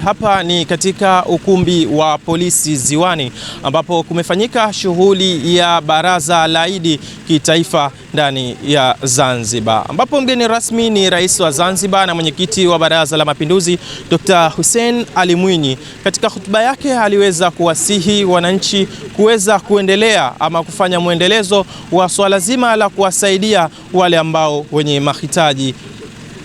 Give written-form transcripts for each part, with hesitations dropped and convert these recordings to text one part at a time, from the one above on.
Hapa ni katika ukumbi wa polisi Ziwani ambapo kumefanyika shughuli ya baraza la Idi kitaifa ndani ya Zanzibar, ambapo mgeni rasmi ni Rais wa Zanzibar na mwenyekiti wa Baraza la Mapinduzi Dr. Hussein Ali Mwinyi. Katika hotuba yake aliweza kuwasihi wananchi kuweza kuendelea ama kufanya mwendelezo wa swala zima la kuwasaidia wale ambao wenye mahitaji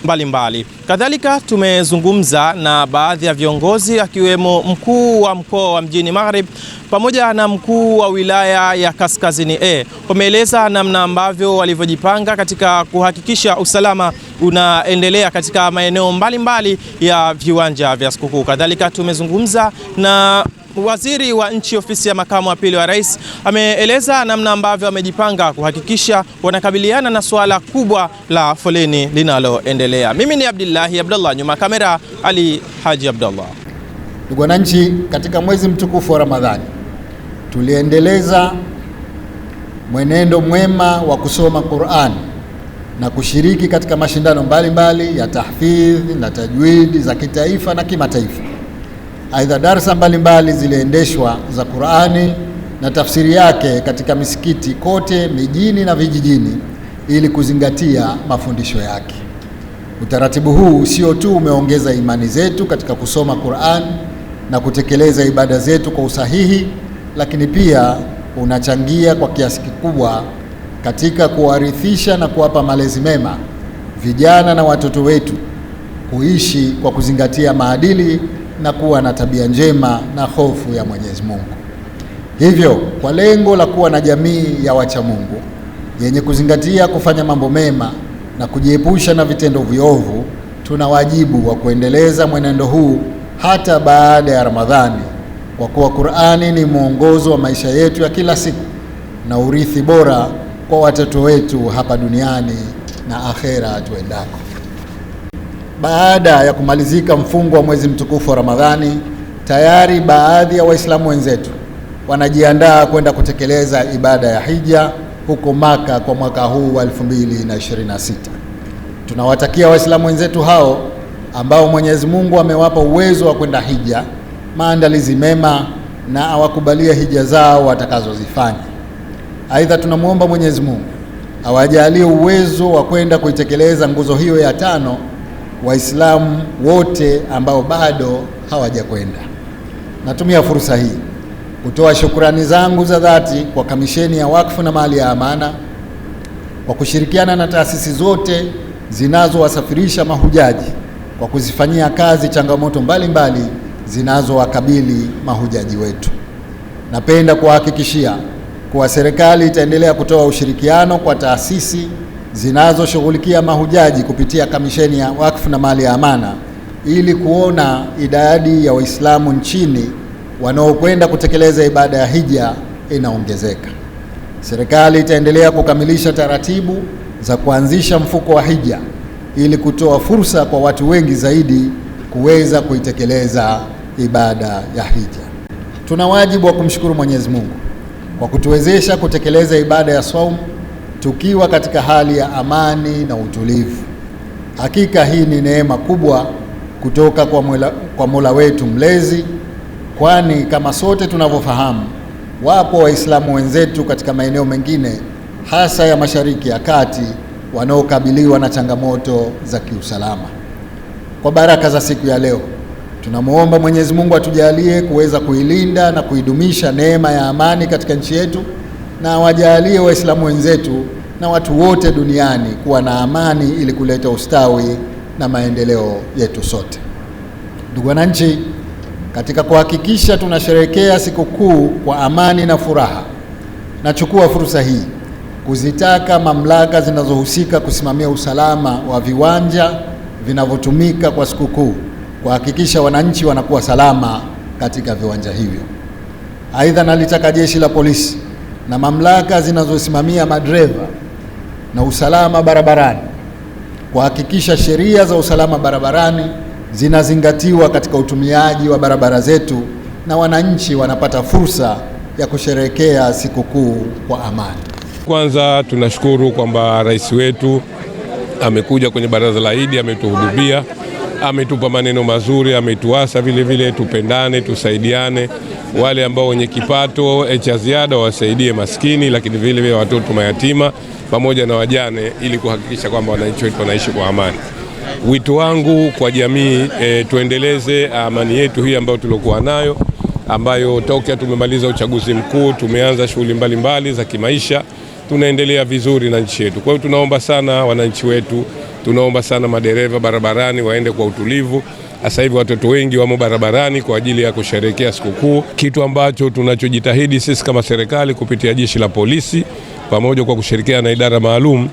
mbalimbali. Kadhalika tumezungumza na baadhi ya viongozi akiwemo mkuu wa mkoa wa Mjini Magharibi pamoja na mkuu wa wilaya ya Kaskazini A. Wameeleza namna ambavyo walivyojipanga katika kuhakikisha usalama unaendelea katika maeneo mbalimbali ya viwanja vya sikukuu. Kadhalika tumezungumza na Waziri wa Nchi Ofisi ya Makamu wa Pili wa Rais, ameeleza namna ambavyo wamejipanga kuhakikisha wanakabiliana na swala kubwa la foleni linaloendelea. Mimi ni Abdullahi Abdullah, nyuma kamera Ali Haji Abdullah. Ndugu wananchi, katika mwezi mtukufu wa Ramadhani tuliendeleza mwenendo mwema wa kusoma Qur'an na kushiriki katika mashindano mbalimbali ya tahfidh na tajwidi za kitaifa na kimataifa. Aidha, darasa mbalimbali ziliendeshwa za Qur'ani na tafsiri yake katika misikiti kote mijini na vijijini ili kuzingatia mafundisho yake. Utaratibu huu sio tu umeongeza imani zetu katika kusoma Qur'an na kutekeleza ibada zetu kwa usahihi, lakini pia unachangia kwa kiasi kikubwa katika kuwarithisha na kuwapa malezi mema vijana na watoto wetu kuishi kwa kuzingatia maadili na kuwa na tabia njema na hofu ya Mwenyezi Mungu. Hivyo, kwa lengo la kuwa na jamii ya wacha Mungu yenye kuzingatia kufanya mambo mema na kujiepusha na vitendo viovu, tuna wajibu wa kuendeleza mwenendo huu hata baada ya Ramadhani, kwa kuwa Qur'ani ni mwongozo wa maisha yetu ya kila siku na urithi bora kwa watoto wetu hapa duniani na akhera tuendako. Baada ya kumalizika mfungo wa mwezi mtukufu wa Ramadhani, tayari baadhi ya Waislamu wenzetu wanajiandaa kwenda kutekeleza ibada ya hija huko Maka kwa mwaka huu wa 2026. Tunawatakia Waislamu wenzetu hao ambao Mwenyezi Mungu amewapa uwezo wa kwenda hija maandalizi mema na awakubalie hija zao watakazozifanya. Aidha, tunamwomba Mwenyezi Mungu awajalie uwezo wa kwenda kuitekeleza nguzo hiyo ya 5 Waislamu wote ambao bado hawajakwenda. Natumia fursa hii kutoa shukrani zangu za dhati kwa Kamisheni ya Wakfu na Mali ya Amana kwa kushirikiana na taasisi zote zinazowasafirisha mahujaji kwa kuzifanyia kazi changamoto mbalimbali zinazowakabili mahujaji wetu. Napenda kuhakikishia kuwa serikali itaendelea kutoa ushirikiano kwa taasisi zinazoshughulikia mahujaji kupitia Kamisheni ya Wakfu na Mali ya Amana ili kuona idadi ya Waislamu nchini wanaokwenda kutekeleza ibada ya hija inaongezeka. Serikali itaendelea kukamilisha taratibu za kuanzisha mfuko wa hija ili kutoa fursa kwa watu wengi zaidi kuweza kuitekeleza ibada ya hija. Tuna wajibu wa kumshukuru Mwenyezi Mungu kwa kutuwezesha kutekeleza ibada ya saum tukiwa katika hali ya amani na utulivu. Hakika hii ni neema kubwa kutoka kwa Mola wetu mlezi, kwani kama sote tunavyofahamu, wapo Waislamu wenzetu katika maeneo mengine hasa ya Mashariki ya Kati wanaokabiliwa na changamoto za kiusalama. Kwa baraka za siku ya leo, tunamuomba Mwenyezi Mungu atujalie kuweza kuilinda na kuidumisha neema ya amani katika nchi yetu, na awajalie Waislamu wenzetu na watu wote duniani kuwa na amani ili kuleta ustawi na maendeleo yetu sote. Ndugu wananchi, katika kuhakikisha tunasherehekea sikukuu kwa amani na furaha, nachukua fursa hii kuzitaka mamlaka zinazohusika kusimamia usalama wa viwanja vinavyotumika kwa sikukuu kuhakikisha wananchi wanakuwa salama katika viwanja hivyo. Aidha, nalitaka jeshi la polisi na mamlaka zinazosimamia madereva na usalama barabarani kuhakikisha sheria za usalama barabarani zinazingatiwa katika utumiaji wa barabara zetu na wananchi wanapata fursa ya kusherehekea sikukuu kwa amani. Kwanza tunashukuru kwamba rais wetu amekuja kwenye baraza la Idi, ametuhudumia ametupa maneno mazuri, ametuasa vile vile tupendane, tusaidiane. Wale ambao wenye kipato cha ziada wasaidie maskini, lakini vile vile watoto mayatima pamoja na wajane, ili kuhakikisha kwamba wananchi wetu wanaishi kwa amani. Wito wangu kwa jamii, tuendeleze amani yetu hii ambayo tulikuwa nayo, ambayo tokea tumemaliza uchaguzi mkuu tumeanza shughuli mbalimbali za kimaisha, tunaendelea vizuri na nchi yetu. Kwa hiyo tunaomba sana wananchi wetu, tunaomba sana madereva barabarani waende kwa utulivu. Sasa hivi watoto wengi wamo barabarani kwa ajili ya kusherehekea sikukuu, kitu ambacho tunachojitahidi sisi kama serikali kupitia jeshi la polisi pamoja kwa kushirikiana na idara maalum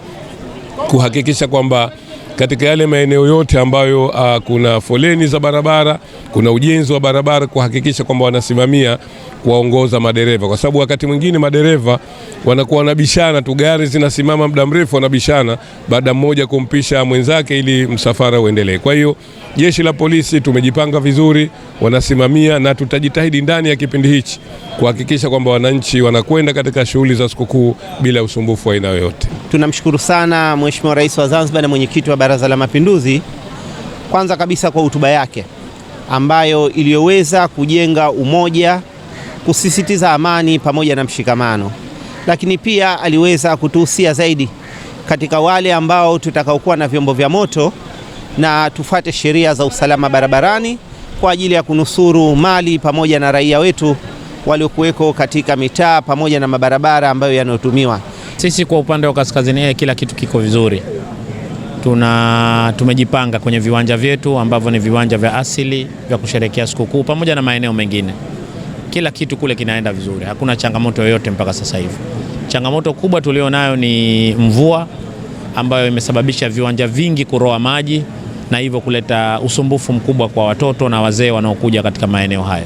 kuhakikisha kwamba katika yale maeneo yote ambayo kuna foleni za barabara, kuna ujenzi wa barabara, kuhakikisha kwamba wanasimamia kuwaongoza madereva, kwa sababu wakati mwingine madereva wanakuwa wanabishana tu, gari zinasimama muda mrefu wanabishana, baada mmoja kumpisha mwenzake ili msafara uendelee. Kwa hiyo jeshi la polisi tumejipanga vizuri, wanasimamia, na tutajitahidi ndani ya kipindi hichi kuhakikisha kwamba wananchi wanakwenda katika shughuli za sikukuu bila usumbufu wa aina yoyote. Tunamshukuru sana Mheshimiwa Rais wa Zanzibar na mwenyekiti wa Baraza la Mapinduzi, kwanza kabisa kwa hotuba yake ambayo iliyoweza kujenga umoja, kusisitiza amani pamoja na mshikamano, lakini pia aliweza kutuhusia zaidi katika wale ambao tutakaokuwa na vyombo vya moto na tufuate sheria za usalama barabarani kwa ajili ya kunusuru mali pamoja na raia wetu waliokuweko katika mitaa pamoja na mabarabara ambayo yanayotumiwa. Sisi kwa upande wa Kaskazini kila kitu kiko vizuri. Tumejipanga kwenye viwanja vyetu ambavyo ni viwanja vya asili vya kusherehekea sikukuu pamoja na maeneo mengine. Kila kitu kule kinaenda vizuri. Hakuna changamoto yoyote mpaka sasa hivi. Changamoto kubwa tulionayo ni mvua ambayo imesababisha viwanja vingi kuroa maji na hivyo kuleta usumbufu mkubwa kwa watoto na wazee wanaokuja katika maeneo haya.